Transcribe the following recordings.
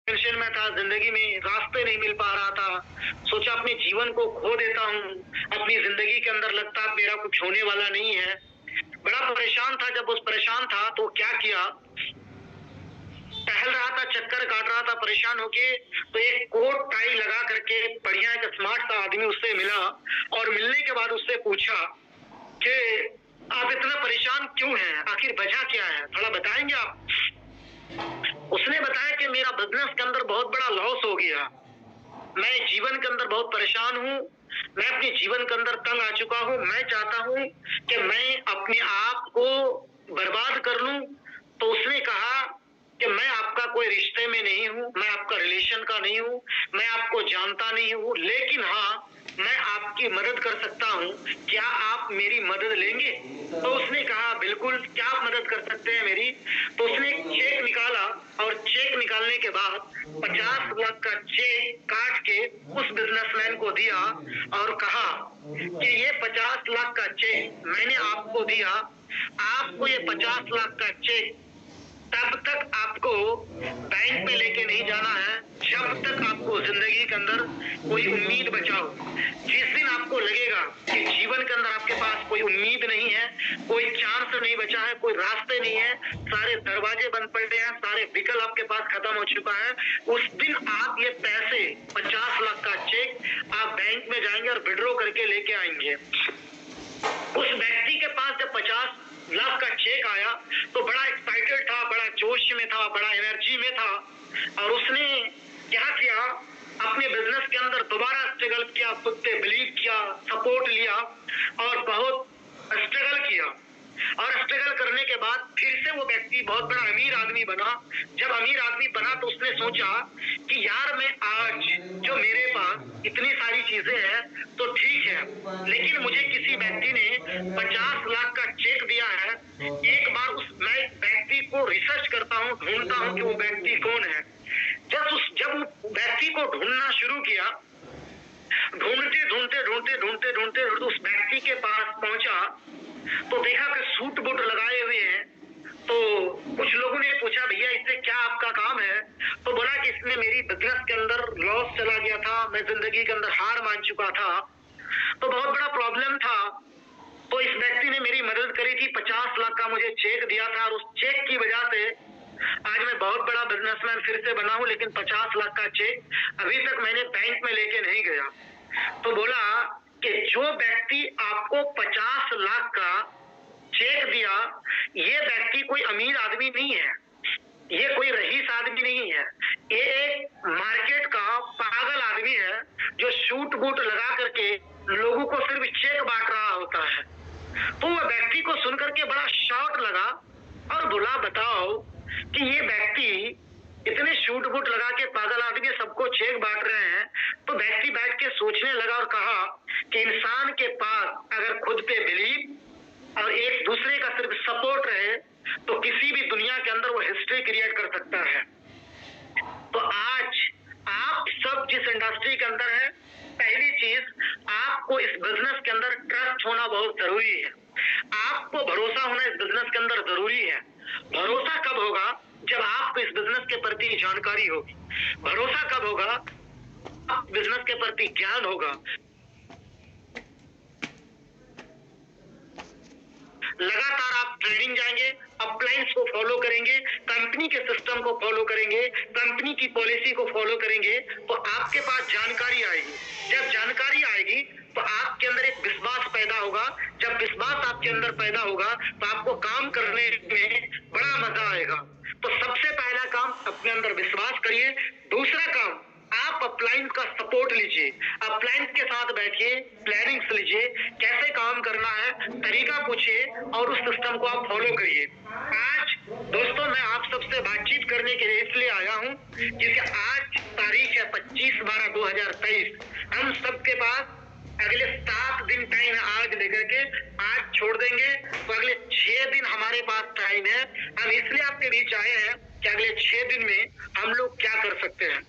Tension में था, जिंदगी में रास्ते नहीं मिल पा रहा था। सोचा अपने जीवन को खो देता हूँ, अपनी जिंदगी के अंदर लगता मेरा कुछ होने वाला नहीं है। बड़ा परेशान था। जब उस परेशान था तो क्या किया, टहल रहा था, चक्कर काट रहा था परेशान होके, तो एक कोट टाई लगा करके बढ़िया एक स्मार्ट सा आदमी उससे मिला और मिलने के बाद उससे पूछा कि आप इतना परेशान क्यों हैं, आखिर वजह क्या है, थोड़ा बताएंगे आप। उसने बताया कि मेरा बिजनेस के अंदर बहुत बड़ा लॉस हो गया, मैं जीवन के अंदर बहुत परेशान हूँ, मैं अपने जीवन के अंदर तंग आ चुका हूँ, मैं चाहता हूँ कि मैं अपने आप को बर्बाद कर लूं। तो उसने कहा कि मैं आपका कोई रिश्ते में नहीं हूँ, मैं आपका रिलेशन का नहीं हूँ, मैं आपको जानता नहीं हूँ, लेकिन हाँ मैं आपकी मदद कर सकता हूँ, क्या आप मेरी मदद लेंगे। तो उसने कहा बिल्कुल, क्या आप मदद कर सकते हैं मेरी। तो उसने एक चेक निकाला और चेक निकालने के बाद 50 लाख का चेक काट के उस बिजनेसमैन को दिया और कहा कि ये 50 लाख का चेक मैंने आपको दिया, आपको ये 50 लाख का चेक तब तक आपको बैंक में लेके नहीं जाना है जब तक आपको जिंदगी के अंदर कोई उम्मीद बचा हो। जिस दिन आपको लगेगा कि जीवन के अंदर आपके पास कोई उम्मीद नहीं है, कोई चांस नहीं बचा है, कोई रास्ते नहीं है, सारे दरवाजे बंद पड़े हैं, सारे विकल्प आपके पास खत्म हो चुका है, उस दिन आप ये पैसे 50 लाख का चेक आप बैंक में जाएंगे और विड्रॉ करके लेके आएंगे। उस व्यक्ति के पास जब 50 लाख का चेक आया तो बड़ा एक्साइटेड था, बड़ा जोश में था, बड़ा एनर्जी में था, और उसने क्या किया, अपने बिजनेस के अंदर दोबारा स्ट्रगल किया, खुद पे बिलीव किया, सपोर्ट लिया और बहुत स्ट्रगल किया। और स्ट्रगल करने के बाद फिर से वो व्यक्ति बहुत बड़ा अमीर आदमी बना। जब अमीर आदमी बना तो उसने सोचा कि यार मैं आज जो मेरे पास इतनी सारी चीजें हैं तो ठीक है, लेकिन मुझे किसी व्यक्ति ने 50 लाख का चेक दिया है, एक बार उस मैं व्यक्ति को रिसर्च करता हूँ, ढूंढता हूँ कि वो व्यक्ति कौन है। जब व्यक्ति को ढूंढना शुरू किया, ढूंढते ढूंढते ढूंढते ढूंढते ढूंढते उस व्यक्ति के पास पहुंचा तो देखा कि सूट बूट लगाए हुए हैं। तो कुछ लोगों ने पूछा भैया इससे क्या आपका काम है, तो बोला कि इसमें मेरी बिजनेस के अंदर लॉस चला गया था, मैं जिंदगी के अंदर हार मान चुका था, तो बहुत बड़ा प्रॉब्लम था। तो इस व्यक्ति ने मेरी मदद करी थी, 50 लाख का मुझे चेक दिया था और उस चेक की वजह से आज मैं बहुत बड़ा बिजनेसमैन फिर से बना हूं, लेकिन 50 लाख का चेक अभी तक मैंने बैंक में लेके नहीं गया। तो बोला कि जो व्यक्ति आपको 50 लाख का चेक दिया, ये व्यक्ति कोई अमीर आदमी नहीं है, ये कोई रईस आदमी नहीं है, ये एक मार्केट का पागल आदमी है जो सूट बूट लगा करके लोगों को सिर्फ चेक बांट रहा होता है। तो वह व्यक्ति को सुनकर के बड़ा शॉक लगा और बोला बताओ कि ये व्यक्ति इतने सूट बूट लगा के पागल आदमी सबको चेक बांट रहे हैं। तो व्यक्ति बैठ के सोचने लगा और कहा कि इंसान के पास अगर खुद पे बिलीव और एक दूसरे का सिर्फ सपोर्ट रहे तो किसी भी दुनिया के अंदर वो हिस्ट्री क्रिएट कर सकता है। तो आज आप सब जिस इंडस्ट्री के अंदर है, पहली चीज आपको इस बिजनेस के अंदर ट्रस्ट होना बहुत जरूरी है, आपको भरोसा होना इस बिजनेस के अंदर जरूरी है। भरोसा कब होगा, जब आपको इस बिजनेस के प्रति जानकारी होगी। भरोसा कब होगा, आप बिजनेस के प्रति ज्ञान होगा। लगातार आप ट्रेनिंग जाएंगे, अपलाइंस को फॉलो करेंगे, कंपनी के सिस्टम को फॉलो करेंगे, कंपनी की पॉलिसी को फॉलो करेंगे, तो आपके पास जानकारी आएगी। जब जानकारी आएगी तो आपके अंदर एक विश्वास पैदा होगा। जब विश्वास आपके अंदर पैदा होगा तो आपको काम करने में बड़ा मजा आएगा। तो सबसे पहला काम अपने अंदर विश्वास करिए। दूसरा काम आप अपलाइन का सपोर्ट लीजिए, अपलाइन के साथ बैठिए, प्लानिंग लीजिए, कैसे काम करना है, तरीका पूछिए और उस सिस्टम को आप फॉलो करिए। आज दोस्तों मैं आप सबसे बातचीत करने के लिए इसलिए आया हूं क्योंकि आज तारीख है 25/12/2023। हम सबके पास अगले 7 दिन टाइम है आज लेकर के, आज छोड़ देंगे तो अगले 6 दिन हमारे पास टाइम है। हम इसलिए आपके बीच आए हैं कि अगले 6 दिन में हम लोग क्या कर सकते हैं।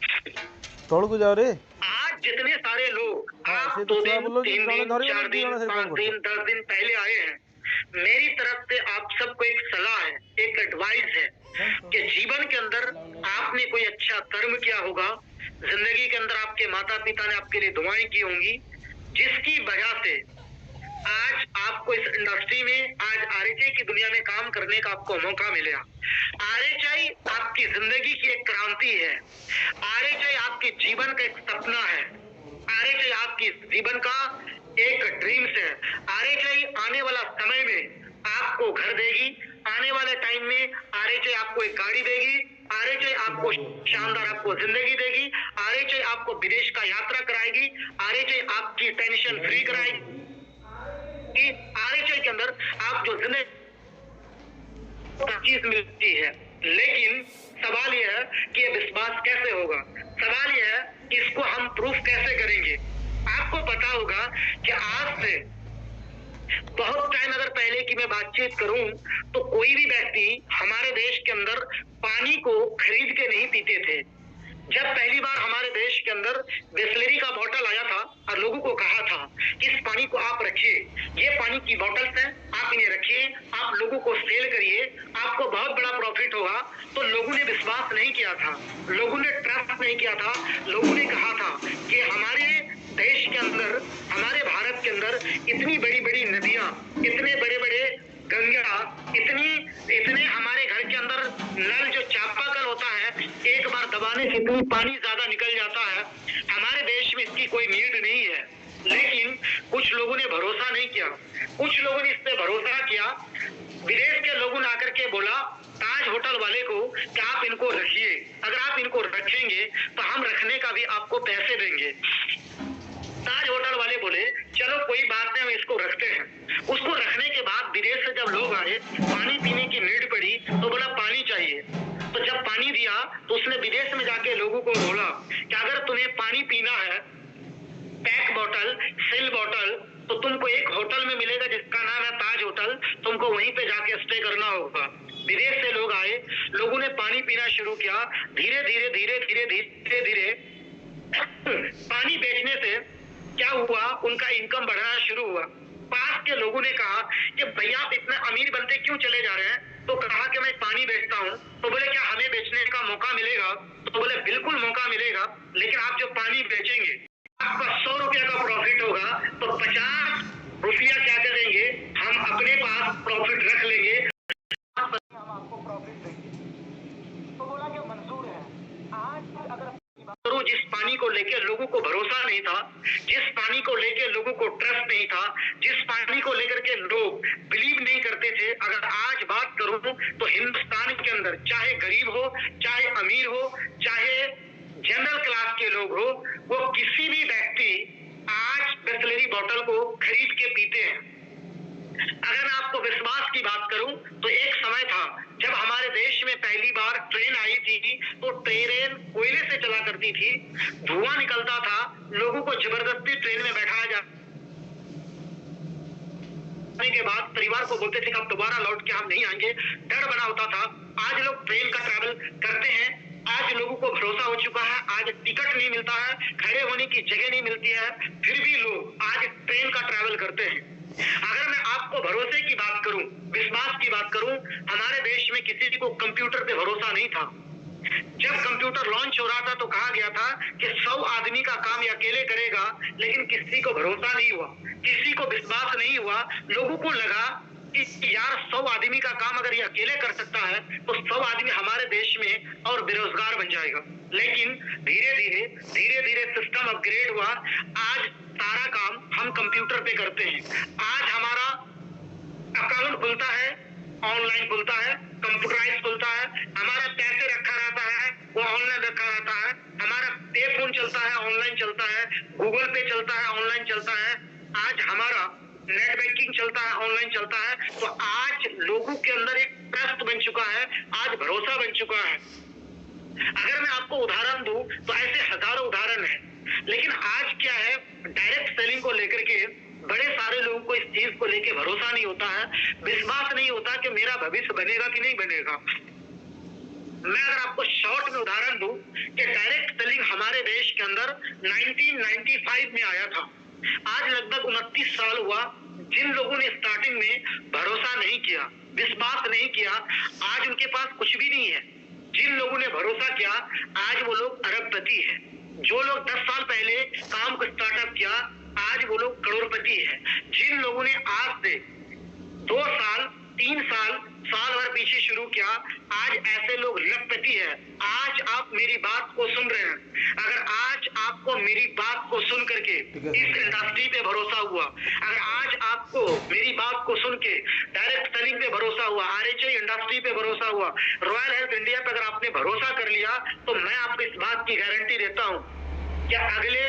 तोड़ को जाओ रे। आज जितने सारे लोग आप से 2 तो दिन, बोलो 3 दिन, 4 दिन, 5 दिन दिन, 10 दिन पहले आए हैं, मेरी तरफ से आप सबको एक सलाह है, एक एडवाइस है कि जीवन के अंदर आपने कोई अच्छा कर्म किया होगा, जिंदगी के अंदर आपके माता पिता ने आपके लिए दुआएं की होंगी, जिसकी वजह से आज आपको इस इंडस्ट्री में, आज आरएचआई की दुनिया में काम करने का आपको मौका मिलेगा। आरएचआई आपकी जिंदगी की एक क्रांति है, आरएचआई आपके जीवन का एक सपना है, आरएचआई आपकी जीवन का एक ड्रीम्स है। आरएचआई आने वाला समय में आपको घर देगी, आने वाले टाइम में आरएचआई आपको एक गाड़ी देगी, आरएचआई आपको शानदार आपको जिंदगी देगी, आरएचआई आपको विदेश का यात्रा कराएगी, आरएचआई आपकी टेंशन फ्री कराएगी। आरएचआई के अंदर आप जो जिंदगी चीज मिलती है, लेकिन सवाल यह है कि ये विश्वास कैसे होगा, सवाल यह है कि इसको हम प्रूफ कैसे करेंगे। आपको पता होगा कि आज से बहुत टाइम अगर पहले की मैं बातचीत करूं तो कोई भी व्यक्ति हमारे देश के अंदर पानी को खरीद के नहीं पीते थे। जब पहली बार हमारे देश के अंदर बिसलेरी का बोतल आया था और लोगों को कहा था कि इस पानी को आप रखिए, ये पानी की बोतल्स हैं, आप इन्हें रखिए, आप लोगों को सेल करिए, आपको बहुत बड़ा प्रॉफिट होगा, तो लोगों ने विश्वास नहीं किया था, लोगों ने ट्रस्ट नहीं किया था। लोगों ने कहा था कि हमारे देश के अंदर, हमारे भारत के अंदर इतनी बड़ी बड़ी नदियां, इतने बड़े बड़े गंगा, इतने हमारे घर के अंदर नल जो चापाकल होता है, एक बार दबाने से इतनी पानी ज्यादा निकल जाता है, हमारे देश में इसकी कोई नीड नहीं है। लेकिन कुछ लोगों ने भरोसा नहीं किया, कुछ लोगों ने इस पे भरोसा किया। विदेश के लोगों ने आकर के बोला ताज होटल वाले को कि आप इनको रखिए, अगर आप इनको रखेंगे तो हम रखने का भी आपको पैसे देंगे। ताज होटल वाले बोले चलो कोई बात नहीं, हम इसको रखते हैं। उसको रखने के बाद विदेश से जब लोग आए, पानी पीने की नीड पड़ी तो बोला पानी चाहिए, तो जब पानी दिया तो उसने विदेश में जाके लोगों को बोला कि अगर तुम्हें पानी पीना है, पैक बोतल, सिल बोतल, तो तुमको एक होटल में मिलेगा जिसका नाम है ताज होटल, तुमको वहीं पे जाके स्टे करना होगा। विदेश से लोग आए, लोगों ने पानी पीना शुरू किया, धीरे धीरे धीरे धीरे धीरे धीरे पानी बेचने से क्या हुआ, उनका इनकम बढ़ना शुरू हुआ। पास के लोगों ने कहा कि भैया आप इतने अमीर बनते क्यों चले जा रहे हैं, तो कहा कि मैं पानी बेचता हूँ। तो बोले क्या हमें बेचने का मौका मिलेगा, तो बोले बिल्कुल मौका मिलेगा, लेकिन आप जो पानी बेचेंगे आपका 100 रुपया का प्रॉफिट होगा, तो 50 रुपया क्या करेंगे, हम अपने पास प्रॉफिट रख लेंगे, हम आपको प्रॉफिट देंगे। तो बोला कि मंजूर है। आज अगर जिस पानी को लेकर लोगों को भरोसा नहीं था, जिस पानी को लेकर लोगों को ट्रस्ट नहीं था, जिस पानी को लेकर के लोग बिलीव नहीं करते थे, अगर आज बात करूं तो हिंदुस्तान के अंदर चाहे गरीब हो, चाहे अमीर हो, चाहे जनरल क्लास के लोग हो, वो किसी भी व्यक्ति आज बिसलेरी बोतल को खरीद के पीते हैं। अगर मैं आपको विश्वास की बात करूं तो एक समय था जब हमारे देश में पहली बार ट्रेन आई थी, तो ट्रेन कोयले से चला करती थी, धुआं निकलता था, लोगों को जबरदस्ती ट्रेन में बैठाया जाने के बाद परिवार को बोलते थे कि अब दोबारा लौट के हम नहीं आएंगे, डर बना होता था। आज लोग ट्रेन का ट्रैवल करते हैं, आज लोगों को भरोसा हो चुका है, आज टिकट नहीं मिलता है, खड़े होने की जगह नहीं मिलती है, फिर भी लोग आज ट्रेन का ट्रैवल करते हैं। अगर मैं आपको भरोसे की बात करूं, विश्वास की बात करूं, हमारे देश में किसी को कंप्यूटर पे भरोसा नहीं था। जब कंप्यूटर लॉन्च हो रहा था तो कहा गया था कि 100 आदमी का काम ये अकेले करेगा, लेकिन किसी को भरोसा नहीं हुआ, किसी को विश्वास नहीं हुआ। लोगों को लगा कि यार 100 आदमी का काम अगर ये अकेले कर सकता है तो 100 आदमी हमारे देश में और बेरोजगार बन जाएगा। लेकिन धीरे धीरे धीरे धीरे सिस्टम अपग्रेड हुआ, आज सारा काम हम कंप्यूटर पे करते हैं। आज हमारा अकाउंट खुलता है, ऑनलाइन खुलता है, कंप्यूटराइज खुलता है, हमारा पैसे रखा रहता है वो ऑनलाइन रखा रहता है, हमारा पे फोन चलता है, ऑनलाइन चलता है, गूगल पे चलता है, ऑनलाइन चलता है, आज हमारा नेट बैंकिंग चलता है, ऑनलाइन चलता है। तो आज लोगों के अंदर एक ट्रस्ट बन चुका है, आज भरोसा बन चुका है। अगर मैं आपको उदाहरण दूं तो ऐसे हजारों उदाहरण हैं, लेकिन आज क्या है, डायरेक्ट सेलिंग को लेकर के बड़े सारे लोगों को इस चीज को लेकर भरोसा नहीं होता है, विश्वास नहीं होता कि मेरा भविष्य बनेगा कि नहीं बनेगा। मैं अगर आपको शॉर्ट में उदाहरण दूं कि डायरेक्ट सेलिंग हमारे देश के अंदर 1995 में आया था, आज लगभग 29 साल हुआ। जिन लोगों ने स्टार्टिंग में भरोसा नहीं किया, विश्वास नहीं किया, आज उनके पास कुछ भी नहीं है। जिन लोगों ने भरोसा किया, आज वो लोग अरबपति है। जो लोग 10 साल पहले काम को स्टार्टअप किया, आज वो लोग करोड़पति है। जिन लोगों ने आज से 2 साल 3 साल साल भर पीछे शुरू किया, आज ऐसे लोग लखपति है। आज आप मेरी बात को सुन रहे हैं, अगर आज आपको मेरी बात को सुन करके इस इंडस्ट्री पे भरोसा हुआ, अगर आज आपको मेरी बात को सुन के डायरेक्ट सेलिंग पे भरोसा हुआ, आरएचआई इंडस्ट्री पे भरोसा हुआ, रॉयल हेल्थ इंडिया पे अगर आपने भरोसा कर लिया, तो मैं आपको इस बात की गारंटी देता हूँ क्या अगले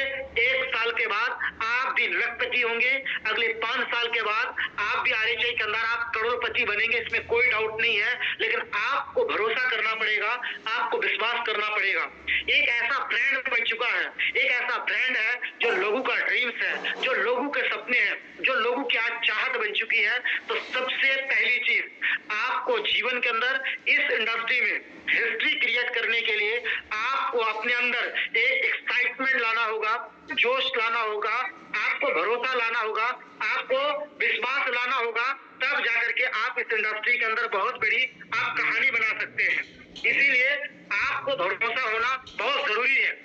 1 साल के बाद आप भी लखपति होंगे, अगले 5 साल के बाद आप भी आरएचआई के अंदर आप करोड़पति बनेंगे, इसमें कोई डाउट नहीं है। लेकिन आपको भरोसा करना पड़ेगा, आपको विश्वास करना पड़ेगा। एक ऐसा ब्रांड बन चुका है, एक ऐसा ब्रांड है जो लोगों का ड्रीम्स है, जो लोगों के सपने हैं, जो लोगों की आज चाहत बन चुकी है। तो सबसे पहली चीज आपको जीवन के अंदर इस इंडस्ट्री में हिस्ट्री क्रिएट करने के लिए आपको अपने अंदर एक एक्साइटमेंट लाना होगा, जोश लाना होगा, आपको भरोसा लाना होगा, आपको विश्वास लाना होगा, तब जाकर के आप इस इंडस्ट्री के अंदर बहुत बड़ी आप कहानी बना सकते हैं। इसीलिए आपको भरोसा होना बहुत जरूरी है।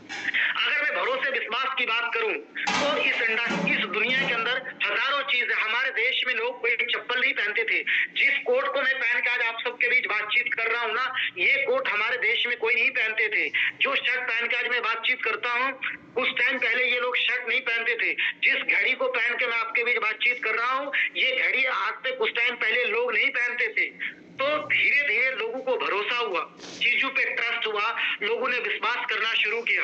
अगर मैं भरोसे विश्वास की बात करूं तो इस दुनिया के अंदर हजारों चीज है। हमारे देश में लोग कोई चप्पल नहीं पहनते थे। जिस कोट को मैं पहन के आज आप सबके बीच बातचीत कर रहा हूं ना, ये कोट हमारे देश में कोई नहीं पहनते थे। जो शर्ट पहन के आज मैं बातचीत करता हूं, कुछ टाइम पहले ये लोग शर्ट नहीं पहनते थे। जिस घड़ी को पहन के मैं आपके बीच बातचीत कर रहा हूं, ये घड़ी आज से कुछ टाइम पहले लोग नहीं पहनते थे। तो धीरे धीरे लोगों को भरोसा हुआ, चीजों पे ट्रस्ट हुआ, लोगों ने विश्वास करना शुरू किया।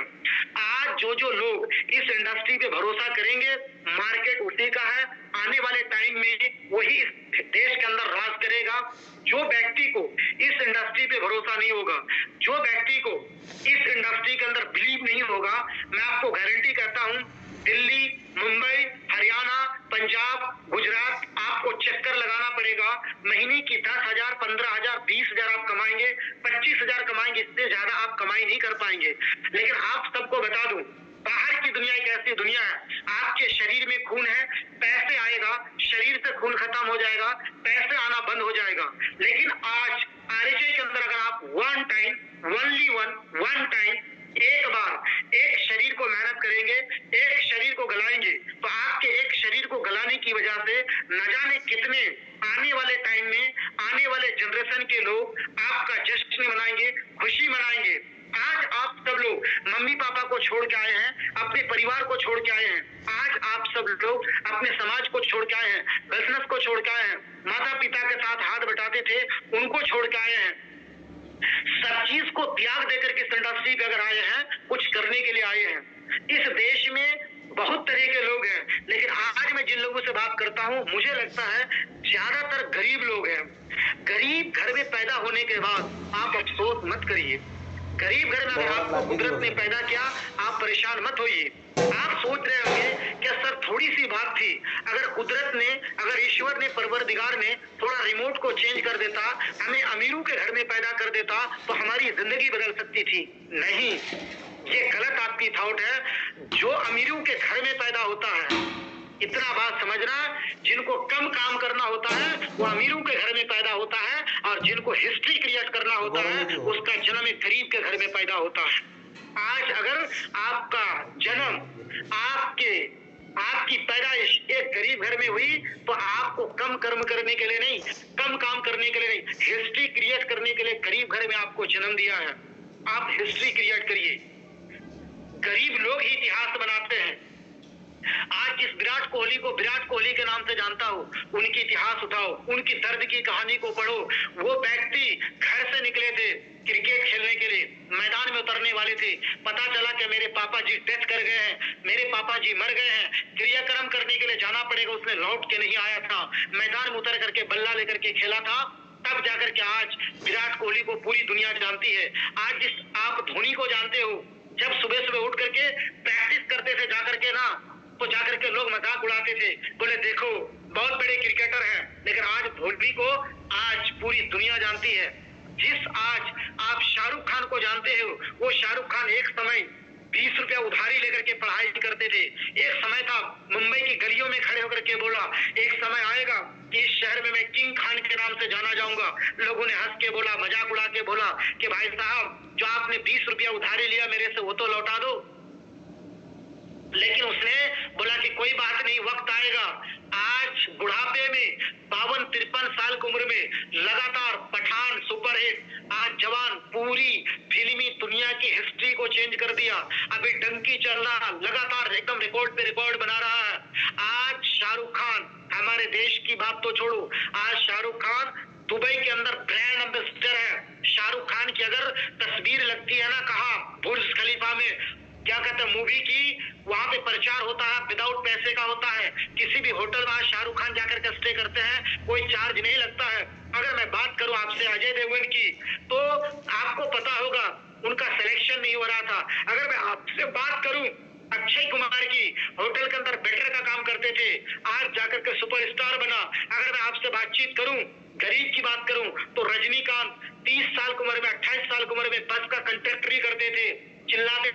आज जो लोग इस इंडस्ट्री पे भरोसा करेंगे, मार्केट उसी का है। आने वाले टाइम में वही इस देश के अंदर राज करेगा। जो व्यक्ति को इस इंडस्ट्री पे भरोसा नहीं होगा, जो व्यक्ति को इस इंडस्ट्री के अंदर बिलीव नहीं होगा, मैं आपको गारंटी करता हूं दिल्ली, मुंबई, हरियाणा, पंजाब, गुजरात आपको चक्कर लगाना पड़ेगा। महीने की 10,000, 15,000, 20,000 आप कमाएंगे, 25,000 कमाएंगे, इससे ज्यादा आप कमाई नहीं कर पाएंगे। लेकिन आप सबको बता दूं, बाहर की दुनिया एक ऐसी दुनिया है, आपके शरीर में खून है, पैसे आएगा, शरीर से खून खत्म हो जाएगा, पैसे आना बंद हो जाएगा। लेकिन आज आरएचआई के अंदर अगर आप one time, only one time, एक बार एक शरीर को मेहनत करेंगे, एक शरीर को गलाएंगे, तो आपके एक शरीर को गलाने की वजह से न जाने कितने आने वाले टाइम में आने वाले जनरेशन के लोग आपका जश्न मनाएंगे, खुशी मनाएंगे। आज आप सब लोग मम्मी पापा को छोड़ के आए हैं, अपने परिवार को छोड़ के आए हैं। आज आप सब लोग अपने समाज को छोड़ के आए हैं, बिजनेस को छोड़ के आए हैं, माता पिता के साथ हाथ बटाते थे उनको छोड़ के आए हैं। सब चीज को त्याग देकर के इस इंडस्ट्री पे अगर आए हैं, कुछ करने के लिए आए हैं। इस देश में बहुत तरह के लोग हैं, लेकिन आज मैं जिन लोगों से बात करता हूं, मुझे लगता है ज्यादातर गरीब लोग हैं। गरीब घर में पैदा होने के बाद आप अफसोस मत करिए। गरीब घर में अगर आपको कुदरत ने पैदा किया, आप परेशान मत होइए। आप सोच रहे होंगे कि सर थोड़ी सी बात थी, अगर कुदरत ने, अगर ईश्वर ने, परवरदिगार ने थोड़ा रिमोट को चेंज कर देता, हमें अमीरों के घर में पैदा कर देता, तो हमारी जिंदगी बदल सकती थी। नहीं, ये गलत आपकी थॉट है। जो अमीरों के घर में पैदा होता है, इतना बात समझना, जिनको कम काम करना होता है वो अमीरों के घर में पैदा होता है, और जिनको हिस्ट्री क्रिएट करना होता है उसका जन्म एक गरीब के घर में पैदा होता है। आज अगर आपका जन्म, आपकी पैदाइश एक गरीब घर में हुई, तो आपको कम कर्म करने के लिए नहीं, कम काम करने के लिए नहीं, हिस्ट्री क्रिएट करने के लिए गरीब घर में आपको जन्म दिया है। आप हिस्ट्री क्रिएट करिए। गरीब लोग ही इतिहास बनाते हैं। आज जिस विराट कोहली को विराट कोहली के नाम से जानता हो, उनकी इतिहास उठाओ, उनकी दर्द की कहानी को पढ़ो। वो व्यक्ति घर से निकले थे क्रिकेट खेलने के लिए, मैदान में उतरने वाले थे, पता चला कि मेरे पापा जी डेथ कर गए हैं, मेरे पापा जी मर गए हैं, क्रियाक्रम करने के लिए जाना पड़ेगा। उसने लौट के नहीं आया था, मैदान में उतर करके बल्ला लेकर के खेला था, तब जाकर के आज विराट कोहली को पूरी दुनिया जानती है। आज जिस आप धोनी को जानते हो, जब सुबह सुबह उठ करके प्रैक्टिस करते थे जाकर के ना, तो जाकर के लोग मजाक उड़ाते थे, बोले देखो बहुत बड़े क्रिकेटर हैं। लेकिन आज धोनी को आज पूरी दुनिया जानती है। जिस आज आप शाहरुख खान को जानते हो, वो शाहरुख खान एक समय 20 रुपया उधारी लेकर के पढ़ाई करते थे। एक समय था मुंबई की गलियों में खड़े होकर के बोला, एक समय आएगा कि इस शहर में मैं किंग खान के नाम से जाना जाऊंगा। लोगों ने हंस के बोला, मजाक उड़ा के बोला कि भाई साहब जो आपने 20 रुपया उधारी लिया मेरे से वो तो लौटा दो। लेकिन उसने बोला कि कोई बात नहीं, वक्त आएगा। आज बुढ़ापे में 52-53 साल की उम्र में लगातार पठान सुपरहिट, आज जवान पूरी फिल्मी दुनिया की हिस्ट्री को चेंज कर दिया। अभी डंकी चल रहा, लगातार एकदम रिकॉर्ड पे रिकॉर्ड बना रहा है। आज शाहरुख खान, हमारे देश की बात तो छोड़ो, आज शाहरुख खान दुबई के अंदर ब्रांड एम्बेसडर है। शाहरुख खान की अगर तस्वीर लगती है ना, कहा बुर्ज खलीफा में, क्या कहते हैं मूवी की, वहां पे प्रचार होता है, विदाउट पैसे का होता है। किसी भी होटल में शाहरुख खान जाकर के स्टे करते हैं, कोई चार्ज नहीं लगता है। अगर मैं बात करूं आपसे अजय देवगन की, तो आपको पता होगा उनका सिलेक्शन नहीं हो रहा था। अगर मैं आपसे बात करूं अक्षय कुमार की, होटल के अंदर वेटर का काम करते थे, आज जाकर के सुपरस्टार बना। अगर मैं आपसे बातचीत करूं, गरीब की बात करूं, तो रजनीकांत 30 साल की उम्र में, 28 साल की उम्र में बस का कंडक्टरी करते थे, चिल्लाते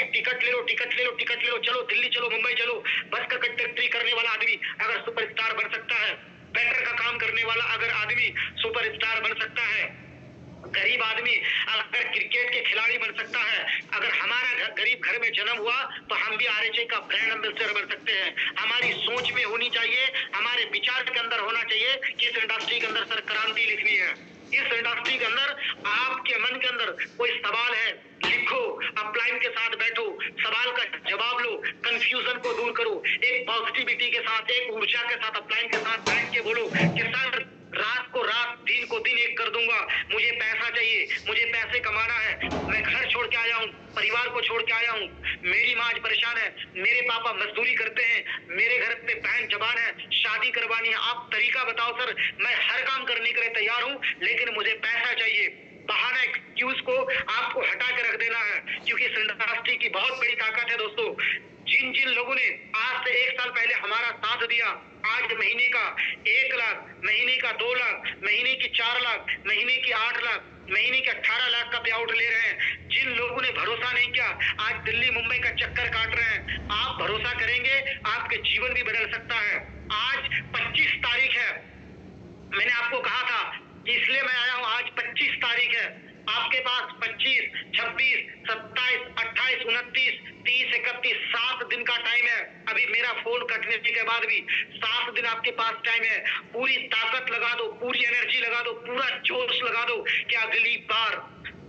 टिकट ले लो, टिकट ले लो, टिकट ले लो, चलो दिल्ली चलो, मुंबई चलो। बस का कंडक्टरी करने वाला आदमी अगर सुपरस्टार बन सकता है, वेटर का काम करने वाला अगर आदमी सुपरस्टार बन सकता है, गरीब आदमी अगर क्रिकेट के खिलाड़ी बन सकता है, अगर हमारा गरीब घर में जन्म हुआ तो हम भी आरएचए का ब्रांड एम्बेसडर बन सकते हैं। हमारी सोच में होनी चाहिए, हमारे विचार के अंदर होना चाहिए कि इस इंडस्ट्री के अंदर सर क्रांति लिखनी है। इस इंडस्ट्री के अंदर आपके मन के अंदर कोई सवाल है, लिखो, अपलाइन के साथ बैठो, सवाल का जवाब लो, कंफ्यूजन को दूर करो, एक पॉजिटिविटी के साथ, एक ऊर्जा के साथ अपलाइन के साथ बैठ के बोलो कि सर रात को रात, दिन को दिन एक कर दूंगा। मुझे पैसा चाहिए, मुझे पैसे कमाना है। मैं घर छोड़ के आया हूँ, परिवार को छोड़ के आया हूँ, मेरी माँ आज परेशान है, मेरे पापा मजदूरी करते हैं, मेरे घर पे बहन जवान है, शादी करवानी है। आप तरीका बताओ सर, मैं हर काम करने के लिए तैयार हूँ, लेकिन मुझे पैसा चाहिए। बहाना, एक्सक्यूज को आपको हटा के रख देना है, क्योंकि इस इंडस्ट्री की बहुत बड़ी ताकत है दोस्तों। जिन जिन लोगों ने आज से 1 साल पहले हमारा साथ दिया, आज महीने का 1 लाख, महीने का 2 लाख, महीने की 4 लाख, महीने की 8 लाख, महीने के 18 लाख का पे आउट ले रहे हैं। जिन लोगों ने भरोसा नहीं किया, आज दिल्ली मुंबई का चक्कर काट रहे हैं। आप भरोसा करेंगे, आपके जीवन भी बदल सकता है। आज 25 तारीख है, मैंने आपको कहा था कि इसलिए मैं आया हूं। आज 25 तारीख है, आपके पास 25, 26, 27, 28, 29, 30, 31 7 दिन का टाइम है। अभी मेरा फोन कटने के बाद भी 7 दिन आपके पास टाइम है। पूरी ताकत लगा दो, पूरी एनर्जी लगा दो, पूरा जोश लगा दो कि अगली बार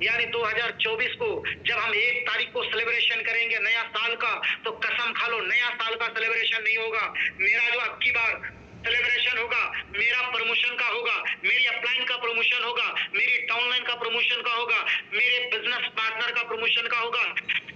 यानी 2024 को जब हम 1 तारीख को सेलिब्रेशन करेंगे नया साल का, तो कसम खा लो नया साल का सेलिब्रेशन नहीं होगा। मेरा जो अब की बार सेलिब्रेशन होगा, मेरा प्रमोशन का होगा, मेरी अपलाइन का प्रमोशन होगा, मेरी डाउनलाइन का प्रमोशन का होगा, मेरे बिजनेस पार्टनर का प्रमोशन का होगा,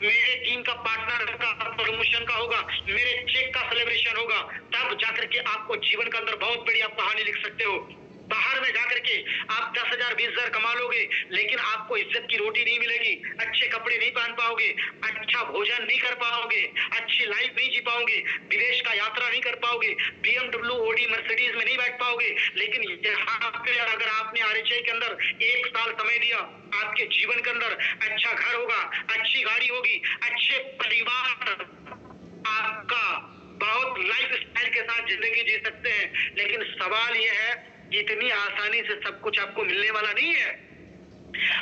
मेरे टीम का पार्टनर का प्रमोशन का होगा, मेरे चेक का सेलिब्रेशन होगा। तब जाकर के आपको जीवन के अंदर बहुत बड़ी आप कहानी लिख सकते हो। बाहर में जाकर के आप 10,000 20,000 कमा लोगे, लेकिन आपको इज्जत की रोटी नहीं मिलेगी, अच्छे कपड़े नहीं पहन पाओगे, अच्छा भोजन नहीं कर पाओगे, अच्छी लाइफ नहीं जी पाओगे, विदेश का यात्रा नहीं कर पाओगे, BMW ओडी मर्सिडीज में नहीं बैठ पाओगे। लेकिन यहाँ पे अगर आपने आरएचआई के अंदर 1 साल समय दिया, आपके जीवन के अंदर अच्छा घर होगा, अच्छी गाड़ी होगी, अच्छे परिवार, आपका बहुत लाइफ स्टाइल के साथ जिंदगी जी सकते हैं। लेकिन सवाल यह है कि इतनी आसानी से सब कुछ आपको मिलने वाला नहीं है।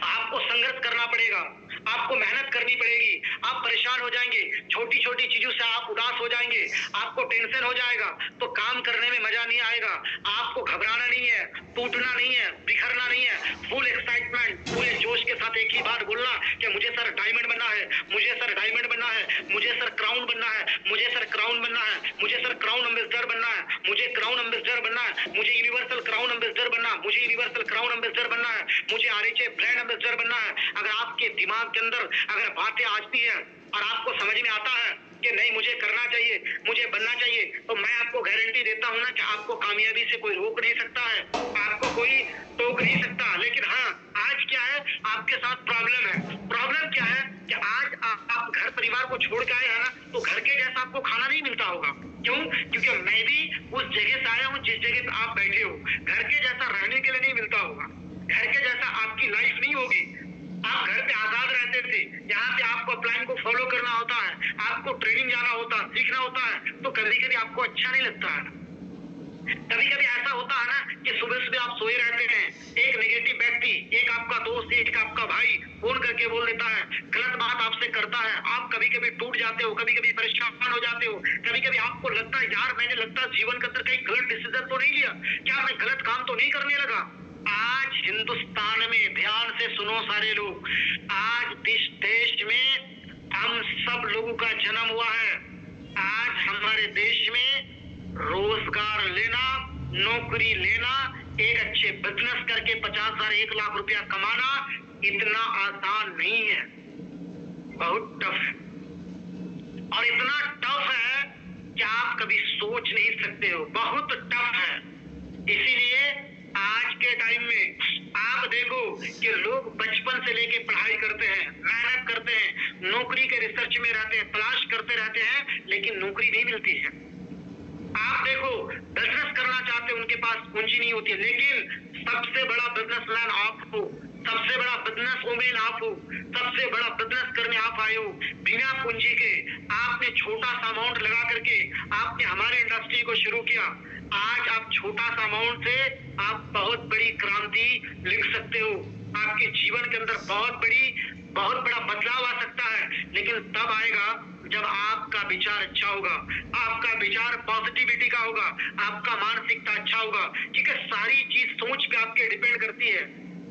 आपको संघर्ष करना पड़ेगा, आपको मेहनत करनी पड़ेगी, आप परेशान हो जाएंगे, छोटी छोटी चीजों से आप उदास हो जाएंगे, आपको टेंशन हो जाएगा, तो काम करने में मजा नहीं आएगा। आपको घबराना नहीं है, टूटना नहीं है, बिखरना नहीं है, फुल एक्साइटमेंट, पूरे जोश के साथ एक ही बात बोलना कि मुझे सर डायमंड बनना है, मुझे सर डायमंड बनना है, मुझे सर क्राउन बनना है, मुझे सर क्राउन बनना है, मुझे सर क्राउन एम्बेसडर बनना है, मुझे क्राउन एम्बेसडर बनना है, मुझे यूनिवर्सल क्राउन एम्बेसडर बनना, मुझे यूनिवर्सल क्राउन एम्बेसडर बनना है, मुझे आरएचए ब्रांड एम्बेसडर बनना है। अगर आपके दिमाग के अंदर अगर बातें आती हैं और आपको समझ में आता है कि नहीं मुझे करना चाहिए, मुझे बनना चाहिए, तो मैं आपको गारंटी देता हूं ना कि आपको कामयाबी से कोई रोक नहीं सकता है, आपको कोई टोक नहीं सकता। लेकिन हाँ, आज क्या है आपके साथ प्रॉब्लम है। प्रॉब्लम क्या है कि आज आप घर परिवार को छोड़ के आए हैं ना, तो घर के जैसा आपको खाना नहीं मिलता होगा। क्यों? क्योंकि मैं भी उस जगह से आया हूँ जिस जगह पे आप बैठे हो। घर के जैसा रहने के लिए नहीं मिलता होगा, घर के जैसा आपकी लाइफ नहीं होगी। आप घर पे आजाद रहते थे, करना होता है, आपको ट्रेनिंग जाना होता है, सीखना होता है, तो कभी कभी आपको अच्छा नहीं लगता है। कभी कभी ऐसा होता है ना कि सुबह सुबह आप सोए रहते हैं, एक नेगेटिव व्यक्ति, एक आपका दोस्त, एक आपका भाई फोन करके बोल देता है, गलत बात आपसे करता है, आप कभी कभी टूट जाते हो, कभी कभी परेशान हो जाते हो, कभी कभी आपको लगता है यार मैंने लगता है जीवन के अंदर कहीं गलत डिसीजन तो नहीं लिया, क्या मैं गलत काम तो नहीं करने लगा। आज हिंदुस्तान में ध्यान से सुनो सारे लोग, आज इस देश में हम सब लोगों का जन्म हुआ है। आज हमारे देश में रोजगार लेना, नौकरी लेना, एक अच्छे बिजनेस करके 50,000 1 लाख रुपया कमाना इतना आसान नहीं है, बहुत टफ है। और इतना टफ है कि आप कभी सोच नहीं सकते हो, बहुत टफ है। इसीलिए आज के टाइम में आप देखो कि लोग बचपन से लेके पढ़ाई करते हैं, मेहनत करते हैं, नौकरी के रिसर्च में रहते हैं, तलाश करते रहते हैं, लेकिन नौकरी नहीं मिलती है। आप देखो बिजनेस करना चाहते हो, उनके पास पूंजी नहीं होती है, लेकिन सबसे बड़ा बिजनेसमैन आप हो, सबसे बड़ा बिजनेस वुमेन आप हो, सबसे बड़ा बिजनेस करने आप आए हो बिना पूंजी के। आपने छोटा सा अमाउंट लगा करके आपने हमारे इंडस्ट्री को शुरू किया। आज आप छोटा सा अमाउंट से आप बहुत बड़ी क्रांति लिख सकते हो, आपके जीवन के अंदर बहुत बड़ा बदलाव आ सकता है। लेकिन तब आएगा जब आपका विचार अच्छा होगा, आपका विचार पॉजिटिविटी का होगा, आपका मानसिकता अच्छा होगा, क्योंकि सारी चीज सोच पे आपके डिपेंड करती है।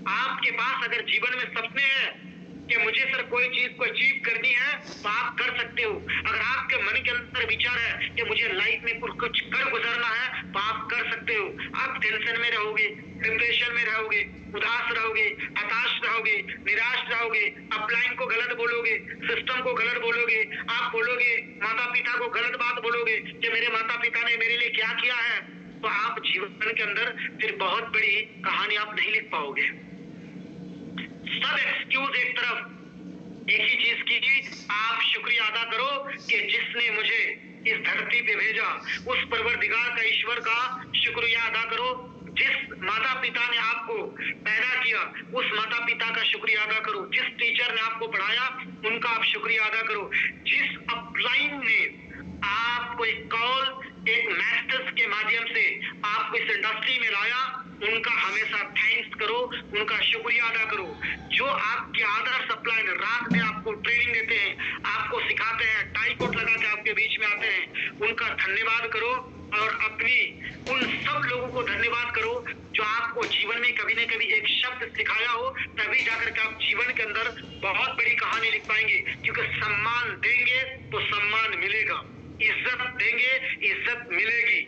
आपके पास अगर जीवन में सपने हैं कि मुझे सर कोई चीज को अचीव करनी है, तो आप कर सकते हो। अगर आपके मन के अंदर विचार है कि मुझे लाइफ में कुछ कर गुजरना है, तो आप कर सकते हो। आप टेंशन में रहोगे, डिप्रेशन में रहोगे, उदास रहोगे, हताश रहोगे, निराश रहोगे, अपलाइन को गलत बोलोगे, सिस्टम को गलत बोलोगे, आप बोलोगे माता पिता को गलत बात बोलोगे कि मेरे माता पिता ने मेरे लिए क्या किया है, तो आप जीवन के अंदर फिर बहुत बड़ी कहानी आप नहीं लिख पाओगे। सब एक्सक्यूज एक तरफ, एक ही चीज की, आप शुक्रिया अदा करो कि जिसने मुझे इस धरती पे भेजा, उस परवरदिगार का, ईश्वर का शुक्रिया अदा करो। जिस माता पिता ने आपको पैदा किया, उस माता पिता का शुक्रिया अदा करो। जिस टीचर ने आपको पढ़ाया, उनका आप शुक्रिया अदा करो। जिस अपलाइन ने आपको एक कॉल, एक मैसेज के माध्यम से आपको इस इंडस्ट्री में लाया, उनका हमेशा थैंक्स करो, उनका शुक्रिया अदा करो। जो आपके आदर्श अपलाइन रात में आपको ट्रेनिंग देते हैं, आपको सिखाते हैं, टाई कोट लगा के आपके बीच में आते हैं, उनका धन्यवाद करो। और अपनी उन सब लोगों को धन्यवाद करो जो आपको जीवन में कभी न कभी एक शब्द सिखाया हो, तभी जाकर के आप जीवन के अंदर बहुत बड़ी कहानी लिख पाएंगे। क्योंकि सम्मान देंगे तो सम्मान मिलेगा, इज्जत देंगे, इज्जत मिलेगी।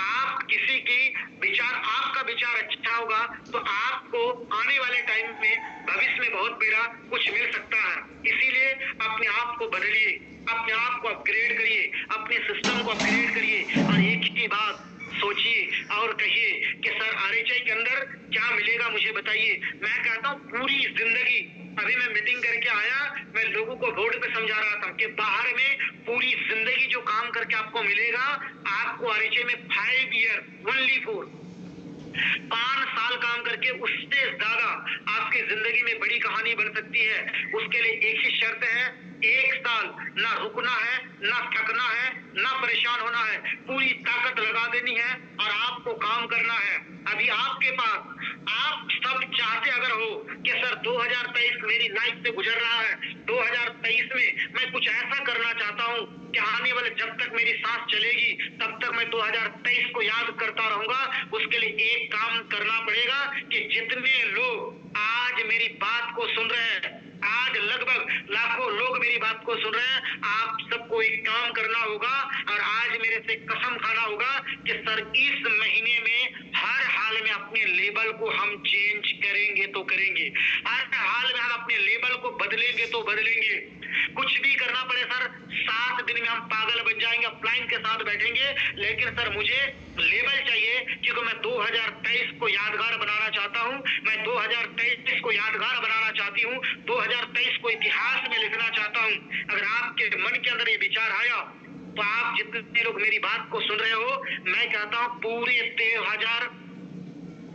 आप किसी की विचार, आपका विचार अच्छा होगा तो आपको आने वाले टाइम में, भविष्य में बहुत बड़ा कुछ मिल सकता है। इसीलिए अपने आप को बदलिए, अपने आप को अपग्रेड करिए, अपने सिस्टम को अपग्रेड करिए, और एक ही बात सोचिए और कहिए कि सर आरएचआई के अंदर क्या मिलेगा मुझे बताइए। मैं कहता हूँ पूरी जिंदगी, अभी मैं मीटिंग करके आया, मैं लोगों को बोर्ड पे समझा रहा था कि बाहर में पूरी जिंदगी जो काम करके आपको मिलेगा, आपको आरएचआई में 5 ईयर ओनली 4 5 साल काम करके उससे ज्यादा आपकी जिंदगी में बड़ी कहानी बन सकती है। उसके लिए एक ही शर्त है, 1 साल ना रुकना है, ना थकना है, ना परेशान होना है, पूरी ताकत लगा देनी है और आपको काम करना है। अभी आपके पास, आप सब चाहते अगर हो कि सर 2023 मेरी लाइफ से गुजर रहा है, 2023 में मैं कुछ ऐसा करना चाहता हूँ कि आने वाले जब तक मेरी सांस चलेगी तब तक मैं 2023 को याद करता रहूंगा। उसके लिए एक काम करना पड़ेगा कि जितने लोग आज मेरी बात को सुन रहे हैं, आज लगभग लाखों लोग मेरी बात को सुन रहे हैं, आप सबको एक काम करना होगा और आज मेरे से कसम खाना होगा कि सर इस महीने में हर हाल में अपने लेवल को हम चेंज करेंगे तो करेंगे, हर हाल में हम अपने लेवल को बदलेंगे तो बदलेंगे। कुछ भी करना पड़े सर, 7 दिन में हम पागल बन जाएंगे, अपलाइन के साथ बैठेंगे, लेकिन सर मुझे लेवल चाहिए क्योंकि मैं 2023 को यादगार बनाना चाहता हूं, मैं 2023 को यादगार बनाना चाहती हूं, 2023 को इतिहास में लिखना चाहता हूं। अगर आपके मन के अंदर ये विचार आया तो आप जितने लोग मेरी बात को सुन रहे हो, मैं कहता हूं पूरे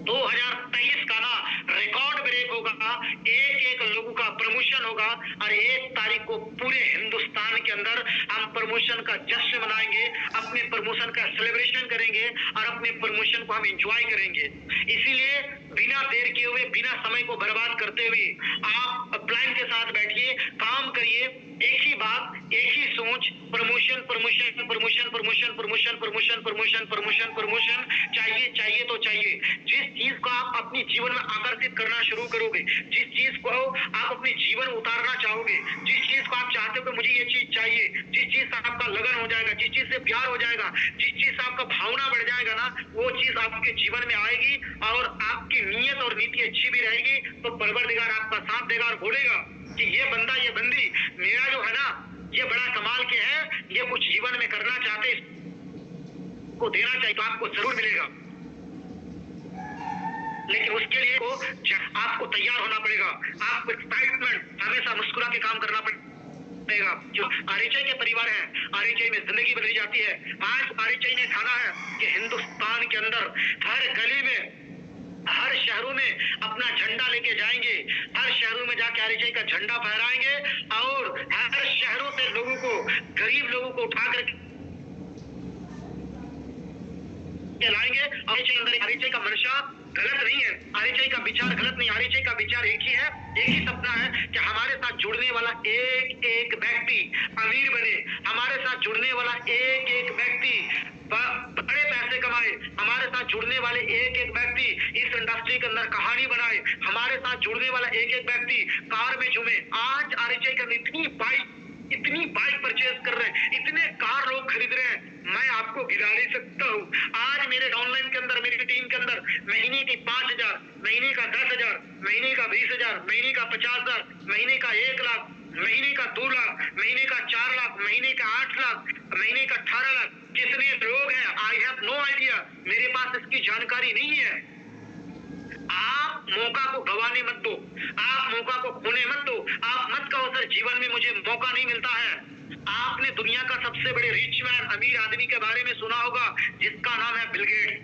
2023 का ना रिकॉर्ड ब्रेक होगा, एक एक लोगों का प्रमोशन होगा और 1 तारीख को पूरे हिंदुस्तान के अंदर हम प्रमोशन का जश्न मनाएंगे, अपने प्रमोशन का सेलिब्रेशन करेंगे और अपने प्रमोशन को हम एंजॉय करेंगे। इसीलिए बिना देर किए हुए, बिना समय को बर्बाद करते हुए आप प्लान के साथ बैठिए, काम करिए, एक ही बात, एक ही सोच, promotion promotion promotion promotion promotion promotion promotion promotion promotion चाहिए, चाहिए तो चाहिए। जिस चीज को आप अपने जीवन में आकर्षित करना शुरू करोगे, जिस चीज को आप अपने जीवन में उतारना चाहोगे, जिस चीज को आप चाहते हो कि मुझे ये चीज चाहिए, जिस चीज से आपका लगन हो जाएगा, जिस चीज से प्यार हो जाएगा, जिस चीज से आपका भावना बढ़ जाएगा ना, वो चीज आपके जीवन में आएगी और आपकी नीयत और नीति अच्छी भी रहेगी तो परवरदिगार आपका साथ देगा और बोलेगा कि ये बंदा, ये बंदी मेरा जो है ना, ये बड़ा कमाल के हैं, ये कुछ जीवन में करना चाहते, इसको देना चाहिए तो आपको जरूर मिलेगा। लेकिन उसके लिए आपको तैयार होना पड़ेगा, आपको एक्साइटमेंट हमेशा मुस्कुरा के काम करना पड़ेगा। जो आरएचआई के परिवार है, आरएचआई में जिंदगी बदली जाती है। आज आरएचआई ने ठाना है कि हिंदुस्तान के अंदर हर गली में, हर शहरों में अपना झंडा लेके जाएंगे, हर शहरों में जाके आरएचआई का झंडा फहराएंगे और हर शहरों से लोगों को, गरीब लोगों को उठा करके लाएंगे। आरएचआई का मंशा गलत नहीं है, आरएचआई का विचार गलत नहीं, आरएचआई का विचार एक ही है, एक ही सपना है कि हमारे साथ जुड़ने वाला एक एक व्यक्ति अमीर बने, हमारे साथ जुड़ने वाला एक एक व्यक्ति बड़े पैसे कमाए, हमारे साथ जुड़ने वाले एक एक व्यक्ति इस इंडस्ट्री के अंदर कहानी बनाए, हमारे साथ जुड़ने वाला एक एक व्यक्ति कार में झूमे। आज आरएचआई का इतनी बाइक परचेज कर रहे हैं, इतने कार लोग खरीद रहे हैं, मैं आपको गिरा नहीं सकता हूँ। आज मेरे डाउनलाइन के अंदर, मेरी टीम के अंदर महीने की 5,000, महीने का 10,000, महीने का 20,000, महीने का 50,000, महीने का 1 लाख, महीने का 2 लाख, महीने का 4 लाख, महीने का 8 लाख, महीने का 18 लाख कितने लोग हैं, आई हैव नो आइडिया, मेरे पास इसकी जानकारी नहीं है। आप मौका को गवाने मत दो, आप मौका को खोने मत दो, आप मत कहो सर जीवन में मुझे मौका नहीं मिलता है। आपने दुनिया का सबसे बड़े रिच मैन, अमीर आदमी के बारे में सुना होगा जिसका नाम है बिल गेट्स।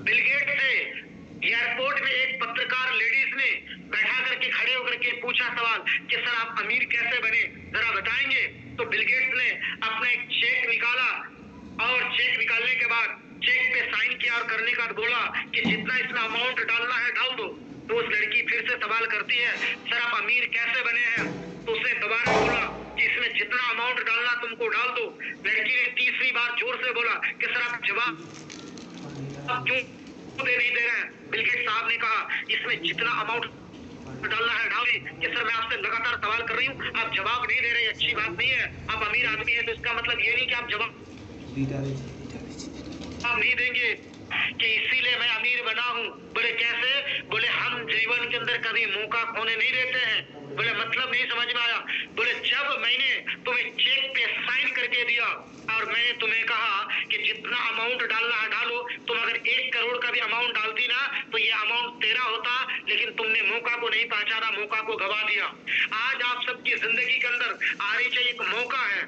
बिल गेट्स से एयरपोर्ट में एक पत्रकार लेडीज ने बैठा करके, खड़े होकर के पूछा सवाल कि सर आप अमीर कैसे बने, जरा बताएंगे। तो बिल गेट्स ने अपना एक चेक निकाला और चेक निकालने के बाद चेक पे साइन किया और करने का बोला कि जितना इसमें अमाउंट डालना है डाल दो। तो उस लड़की फिर से सवाल करती है, सर आप अमीर कैसे बने हैं? तो उसने दोबारा बोला कि इसमें जितना अमाउंट डालना तुमको डाल दो। लड़की ने तीसरी बार जोर से बोला कि सर आप जवाब क्यों नहीं दे रहे हैं? बिल गेट्स साहब ने कहा इसमें जितना अमाउंट डालना है डाल दी। कि सर मैं आपसे लगातार सवाल कर रही हूँ, आप जवाब नहीं दे रहे, अच्छी बात नहीं है। आप अमीर आदमी है तो इसका मतलब ये नहीं कि आप जवाब नहीं देंगे कि इसीलिए मैं अमीर बना हूँ। बोले कैसे? बोले हम जीवन के अंदर कभी मौका खोने नहीं देते हैं। बोले मतलब नहीं समझ में आया। बोले जब मैंने तुम्हें चेक पे साइन करके दिया और मैंने तुम्हें कहा कि जितना अमाउंट डालना है डालो, तुम अगर 1 करोड़ का भी अमाउंट डालती ना तो ये अमाउंट तेरा होता, लेकिन तुमने मौका को नहीं पहचाना, मौका को गवा दिया। आज आप सबकी जिंदगी के अंदर आरएचआई एक मौका है,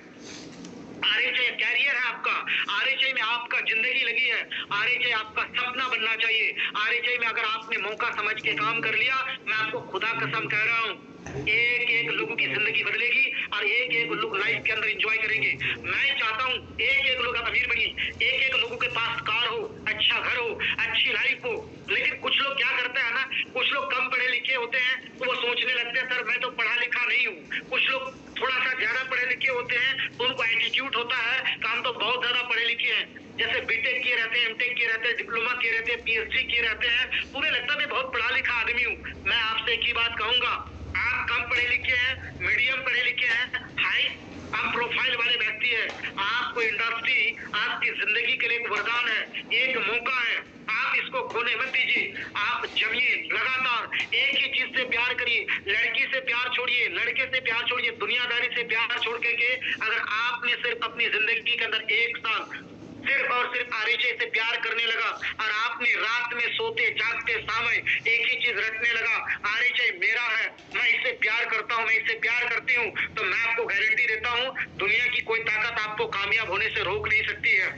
आरएचआई कैरियर है आपका, आरएचआई में आपका जिंदगी लगी है, आरएचआई आपका सपना बनना चाहिए। आरएचआई में अगर आपने मौका समझ के काम कर लिया, मैं आपको खुदा कसम कह रहा हूँ, एक एक लोगों की जिंदगी बदलेगी और एक एक लोग लाइफ के अंदर एंजॉय करेंगे। मैं चाहता हूँ एक एक लोग अमीर बनिए, एक एक लोगों के पास कार हो, अच्छा घर हो, अच्छी लाइफ हो। लेकिन कुछ लोग क्या करते हैं ना, कुछ लोग कम पढ़े लिखे होते हैं तो वो सोचने लगते हैं सर मैं तो पढ़ा लिखा नहीं हूँ। कुछ लोग थोड़ा सा ज्यादा पढ़े लिखे होते हैं तो उनको एटीट्यूड होता है काम तो बहुत ज्यादा पढ़े लिखे हैं, जैसे बीटेक किए रहते हैं, एमटेक किए रहते हैं, डिप्लोमा किए रहते हैं, पीएचडी किए रहते हैं, उन्हें लगता है मैं बहुत पढ़ा लिखा आदमी हूँ। मैं आपसे एक ही बात कहूंगा, आप कम पढ़े लिखे हैं, मीडियम पढ़े लिखे हैं, हाई आप प्रोफाइल वाले व्यक्ति है, आपको इंडस्ट्री आपकी जिंदगी के लिए एक वरदान है, एक मौका है, आप इसको खोने मत दीजिए। आप जमिए लगातार, एक ही चीज से प्यार करिए, लड़की से प्यार छोड़िए, लड़के से प्यार छोड़िए, दुनियादारी से प्यार छोड़ के अगर आपने सिर्फ अपनी जिंदगी के अंदर 1 साल सिर्फ और सिर्फ आरएचआई से प्यार करने लगा और आपने रात में सोते जागते समय एक ही चीज रटने लगा, आरएचआई मेरा है, मैं इससे प्यार करता हूँ, मैं इससे प्यार करती हूँ, तो मैं आपको गारंटी देता हूँ दुनिया की कोई ताकत आपको कामयाब होने से रोक नहीं सकती है।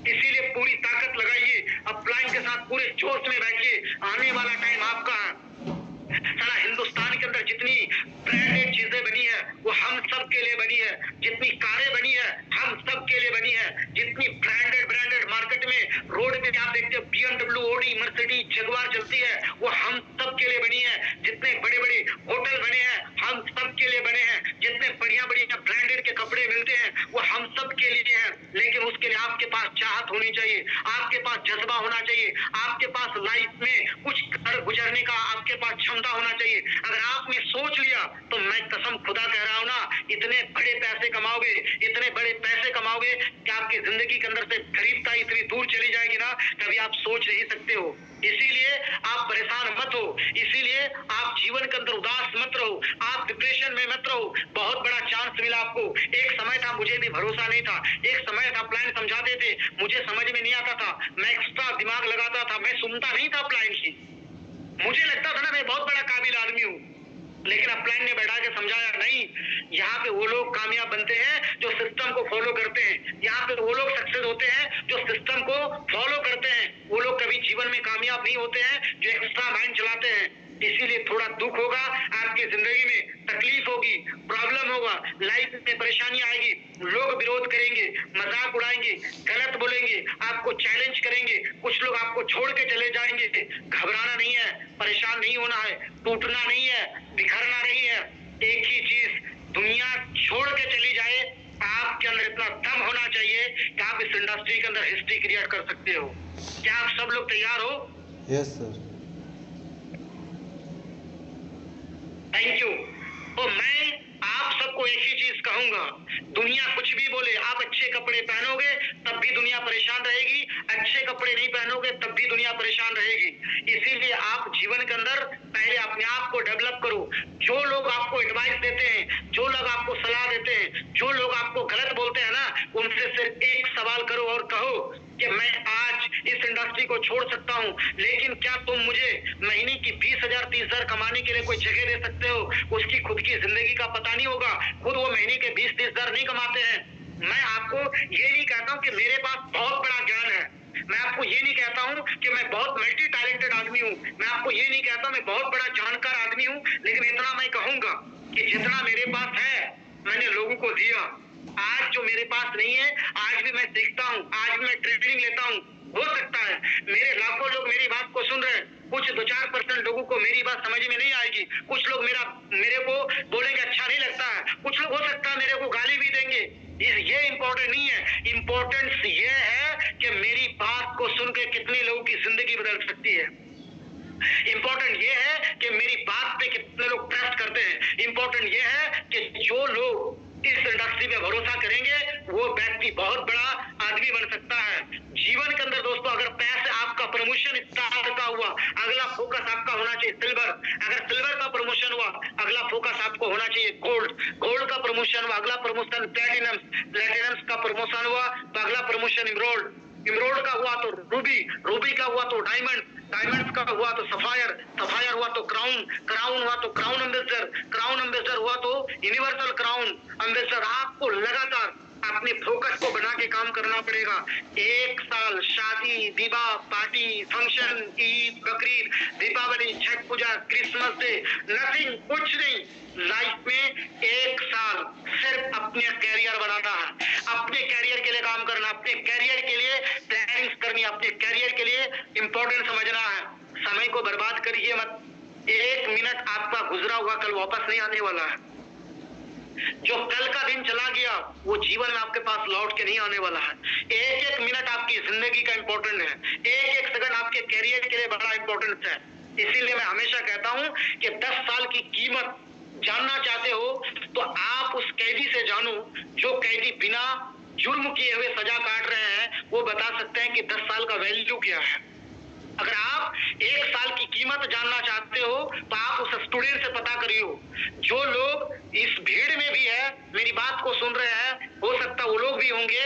इसीलिए पूरी ताकत लगाइए, अब प्लान के साथ आप पूरे जोश में बैठिए, आने वाला टाइम आपका है। सारा हिंदुस्तान के अंदर जितनी ब्रांडेड चीजें बनी है वो हम सब के लिए बनी है, जितनी कारें बनी है हम सब के लिए बनी है, जितनी ब्रांडेड मार्केट में रोड पे आप देखते हो BMW, ऑडी, मर्सिडीज, जगुआर चलती है वो हम सब के लिए बनी है, जितने बड़े बड़े होटल बने हैं हम सब के लिए बने हैं, जितने बढ़िया बढ़िया ब्रांडेड के कपड़े मिलते हैं वो हम सब के लिए हैं। लेकिन उसके लिए आपके पास चाहत होनी चाहिए, आपके पास जज्बा होना चाहिए, आपके पास लाइफ में कुछ कर गुजरने का आपके पास क्षमता होना चाहिए। अगर आपने सोच लिया तो मैं कसम खुदा कह रहा हूं ना, इतने बड़े पैसे कमाओगे, इतने बड़े पैसे कमाओगे कि आपकी जिंदगी के अंदर से गरीबता इतनी दूर चली जाएगी ना, कभी आप सोच नहीं सकते हो। इसीलिए आप परेशान मत हो, इसीलिए आप जीवन के अंदर उदास मत रहो, आप डिप्रेशन में मत रहो। बहुत बड़ा चांस मिला आपको। एक समय था मुझे भी भरोसा नहीं था, एक समय था प्लान समझाते थे मुझे समझ में नहीं आता था, मैं एक्स्ट्रा दिमाग लगाता था, मैं सुनता नहीं था प्लान की। मुझे लगता था ना मैं बहुत बड़ा काबिल आदमी हूँ, लेकिन अब प्लान ने बैठा के समझाया नहीं, यहाँ पे वो लोग कामयाब बनते हैं जो सिस्टम को फॉलो करते हैं, यहाँ पे वो लोग सक्सेस होते हैं जो सिस्टम को फॉलो करते हैं, वो लोग कभी जीवन में कामयाब नहीं होते हैं जो एक्स्ट्रा माइंड चलाते हैं। इसीलिए थोड़ा दुख होगा आपकी जिंदगी में, तकलीफ होगी, प्रॉब्लम होगा, लाइफ में परेशानी आएगी, लोग विरोध करेंगे, मजाक उड़ाएंगे, गलत बोलेंगे, आपको चैलेंज करेंगे, कुछ लोग आपको छोड़ के चले जाएंगे। घबराना नहीं है, परेशान नहीं होना है, टूटना नहीं है, बिखरना नहीं है। एक ही चीज, दुनिया छोड़ के चली जाए, आपके अंदर इतना दम होना चाहिए कि आप इस इंडस्ट्री के अंदर हिस्ट्री क्रिएट कर सकते हो। क्या आप सब लोग तैयार हो? Yes sir. Thank you. तो मैं आप सबको एक ही चीज कहूंगा, दुनिया कुछ भी बोले, आप अच्छे कपड़े पहनोगे तब भी दुनिया परेशान रहेगी, अच्छे कपड़े नहीं पहनोगे तब भी दुनिया परेशान रहेगी। इसीलिए आप जीवन के अंदर पहले अपने आप को डेवलप करो। जो लोग आपको एडवाइस देते हैं, जो लोग आपको सलाह देते हैं, जो लोग आपको गलत बोलते हैं ना, उनसे सिर्फ एक सवाल करो और कहो कि मैं आज इस इंडस्ट्री को छोड़ सकता हूं, लेकिन क्या तुम मुझे महीने की 20,000 30,000 कमाने के लिए कोई जगह दे सकते हो? उसकी खुद की जिंदगी का पता नहीं होगा, खुद वो महीने के 20-30,000 नहीं कमाते हैं। मैं आपको ये नहीं कहता हूं कि मेरे पास बहुत बड़ा ज्ञान है, मैं आपको ये नहीं कहता हूं कि मैं बहुत मल्टी टैलेंटेड आदमी हूं, मैं आपको ये नहीं कहता मैं बहुत बड़ा जानकार आदमी हूं, लेकिन इतना मैं कहूंगा कि जितना मेरे पास है मैंने लोगों को दिया। आज जो मेरे पास नहीं है, आज भी मैं सीखता हूँ, आज भी मैं ट्रेनिंग लेता हूँ। हो सकता है मेरे लाखों लोग मेरी बात को सुन रहे हैं, कुछ 2-4% लोगों को मेरी बात समझ में नहीं आएगी, कुछ लोग मेरे को बोलेंगे अच्छा नहीं लगता है, कुछ लोग हो सकता है मेरे को गाली भी देंगे। ये इम्पोर्टेंट नहीं है, इम्पोर्टेंस ये है कि मेरी बात को सुन के कितने लोगों की जिंदगी बदल सकती है। इंपॉर्टेंट ये है कि मेरी बात पे कितने लोग ट्रस्ट करते हैं। इंपॉर्टेंट ये है कि जो लोग इस इंडस्ट्री पे भरोसा करेंगे वो व्यक्ति बहुत बड़ा आदमी बन सकता है। जीवन के अंदर दोस्तों, अगर पैसे आपका प्रमोशन स्टार का हुआ, अगला फोकस आपका होना चाहिए सिल्वर। अगर सिल्वर का प्रमोशन हुआ, अगला फोकस आपको होना चाहिए गोल्ड। गोल्ड का प्रमोशन हुआ, अगला प्रमोशन प्लेटिनम। प्लेटिनम का प्रमोशन हुआ तो अगला प्रमोशन इमरोल्ड। इमरोल्ड का हुआ तो रूबी। रूबी का हुआ तो डायमंड। डायमंड्स का हुआ तो सफायर। सफायर हुआ तो क्राउन। क्राउन हुआ तो क्राउन एम्बेसडर। क्राउन एम्बेसडर हुआ तो यूनिवर्सल क्राउन एम्बेसडर। आपको लगातार अपने फोकस को बना के काम करना पड़ेगा। एक साल शादी, विवाह, पार्टी, फंक्शन, ईद, बकरीद, दीपावली, छठ पूजा, क्रिसमस डे, नथिंग, कुछ नहीं। लाइफ में एक साल सिर्फ अपने कैरियर बनाना है, अपने कैरियर के लिए काम करना, अपने कैरियर के लिए प्लानिंग करनी, अपने कैरियर के लिए इंपॉर्टेंट समझना है। समय को बर्बाद करिए मत। 1 मिनट आपका गुजरा हुआ कल वापस नहीं आने वाला है। जो कल का दिन चला गया वो जीवन में आपके पास लौट के नहीं आने वाला है। एक एक मिनट आपकी जिंदगी का इंपॉर्टेंट है, एक एक सेकंड आपके कैरियर के लिए बड़ा इंपॉर्टेंट है। इसीलिए मैं हमेशा कहता हूं कि 10 साल की कीमत जानना चाहते हो तो आप उस कैदी से जानो जो कैदी बिना जुर्म किए हुए सजा काट रहे हैं। वो बता सकते हैं कि 10 साल का वैल्यू क्या है। अगर आप 1 साल की कीमत जानना चाहते हो तो आप उस स्टूडेंट से पता करियो। जो लोग इस भीड़ में भी है, मेरी बात को सुन रहे हैं, हो सकता वो लोग भी होंगे।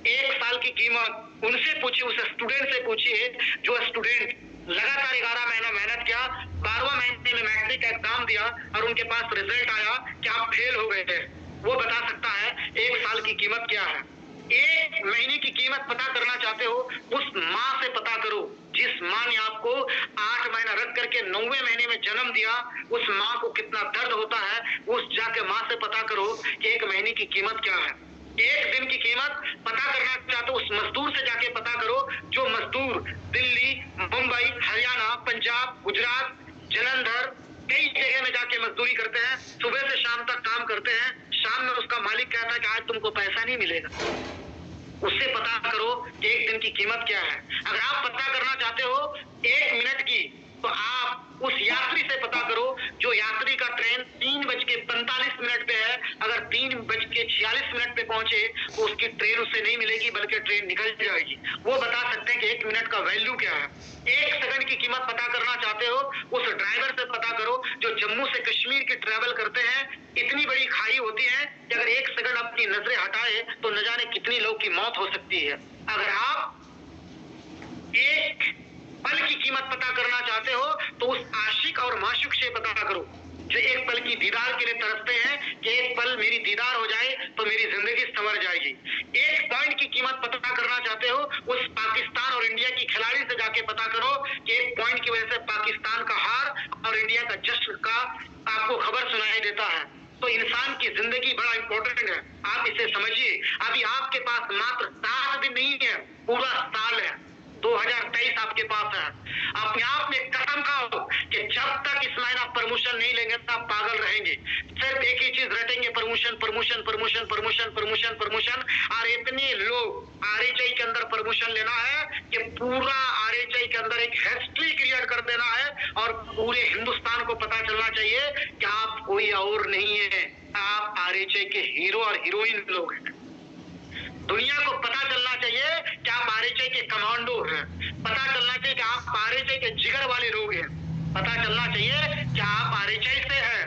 1 साल की कीमत उनसे पूछिए, उस स्टूडेंट से पूछिए जो स्टूडेंट लगातार 11 महीना मेहनत किया, 12वां महीने में मैट्रिक का एग्जाम दिया और उनके पास रिजल्ट आया कि आप फेल हो गए थे। वो बता सकता है 1 साल की कीमत क्या है। 1 महीने की कीमत पता करना चाहते हो, उस माँ से पता करो जिस माँ ने आपको 8 महीना रख करके 9वें महीने में जन्म दिया, उस माँ को कितना दर्द होता है, उस जाके माँ से पता करो कि 1 महीने की कीमत क्या है। 1 दिन की कीमत पता करना चाहते हो, उस मजदूर से जाके पता करो, जो मजदूर दिल्ली, मुंबई, हरियाणा, पंजाब, गुजरात, जालंधर, कई जगह में जाके मजदूरी करते हैं, सुबह से शाम तक काम करते हैं, शाम में उसका मालिक कहता है कि आज तुमको पैसा नहीं मिलेगा। उससे पता करो कि 1 दिन की कीमत क्या है। अगर आप पता करना चाहते हो 1 मिनट की, तो आप उस यात्री से पता करो जो यात्री का ट्रेन 3:45 पे है, अगर 3:46 पे पहुंचे तो उसकी ट्रेन उससे नहीं मिलेगी, बल्कि ट्रेन निकल जाएगी। वो बता सकते हैं कि 1 मिनट का वैल्यू क्या है। 1 सेकंड की कीमत पता करना चाहते हो, उस ड्राइवर से पता करो जो जम्मू से कश्मीर की ट्रेवल करते हैं। इतनी बड़ी खाई होती है कि अगर 1 सेकंड अपनी नजरें हटाए तो न जाने कितनी लोग की मौत हो सकती है। अगर आप एक पल की कीमत पता करना चाहते हो तो उस आशिक और माशूक से पता करो जो 1 पल की दीदार के लिए तरसते हैं कि 1 पल मेरी दीदार हो जाए तो मेरी जिंदगी संवर जाएगी। 1 पॉइंट की कीमत पता करना चाहते हो, उस पाकिस्तान और इंडिया की खिलाड़ी से जाके पता करो कि 1 पॉइंट की वजह से पाकिस्तान का हार और इंडिया का जश्न का आपको खबर सुनाई देता है। तो इंसान की जिंदगी बड़ा इंपॉर्टेंट है, आप इसे समझिए। अभी आपके पास मात्र 7 दिन नहीं है, पूरा साल है। 2023 आपके पास है। अपने आप में कसम खाओ कि जब तक इस महीना प्रमोशन नहीं लेंगे तब पागल रहेंगे। सिर्फ एक ही चीज रटेंगे, promotion promotion promotion promotion promotion promotion. और इतने लोग आरएचआई के अंदर प्रमोशन लेना है कि पूरा आरएचआई के अंदर एक हिस्ट्री क्रिएट कर देना है और पूरे हिंदुस्तान को पता चलना चाहिए कि आप कोई और नहीं है, आप आरएचआई के हीरो और हीरोइन लोग हैं। दुनिया को पता चलना चाहिए कि आप आरएचआई के कमांडो हैं, पता चलना चाहिए कि आप आरएचआई के जिगर वाले लोग हैं, पता चलना चाहिए कि आप आरएचआई से हैं।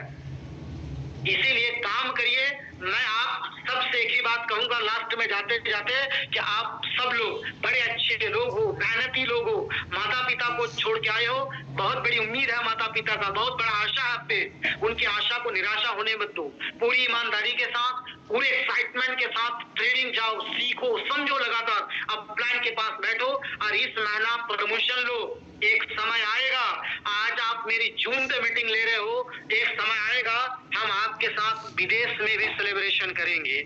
इसीलिए काम करिए। मैं आप सबसे एक ही बात कहूंगा लास्ट में जाते जाते कि आप सब लोग बड़े अच्छे लोग हो, मेहनती लोग हो, माता पिता को छोड़ के आए हो, बहुत बड़ी उम्मीद है माता पिता का, बहुत बड़ा आशा है आप पे, उनकी आशा को निराशा होने मत दो। पूरी ईमानदारी के साथ, पूरे एक्साइटमेंट के साथ ट्रेनिंग जाओ, सीखो, समझो, लगातार अब प्लान के पास बैठो और इस महीना प्रमोशन लो। एक समय आएगा, आज आप मेरी जून पे मीटिंग ले रहे हो, एक समय आएगा हम आपके साथ विदेश में भी सेलिब्रेशन करेंगे।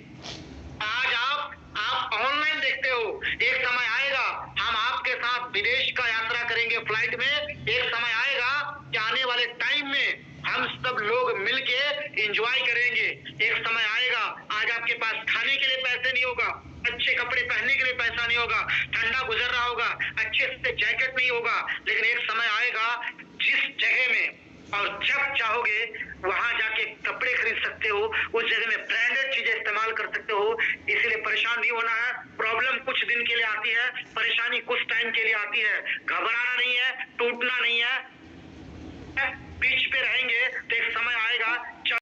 आज आप ऑनलाइन देखते हो, एक समय आएगा हम आपके साथ विदेश का यात्रा करेंगे फ्लाइट में। एक समय आएगा कि आने वाले टाइम में हम सब लोग मिलके एंजॉय करेंगे। एक समय आएगा, आज आपके पास खाने के लिए पैसे नहीं होगा, अच्छे कपड़े पहनने के लिए पैसा नहीं होगा, ठंडा गुजर रहा होगा, अच्छे से जैकेट नहीं होगा, लेकिन एक समय आएगा जिस जगह में और जब चाहोगे वहां जाके कपड़े खरीद सकते हो, उस जगह में ब्रांडेड चीजें इस्तेमाल कर सकते हो। इसीलिए परेशान नहीं होना है। प्रॉब्लम कुछ दिन के लिए आती है, परेशानी कुछ टाइम के लिए आती है, घबराना नहीं है, टूटना नहीं है, बीच पे रहेंगे तो एक समय आएगा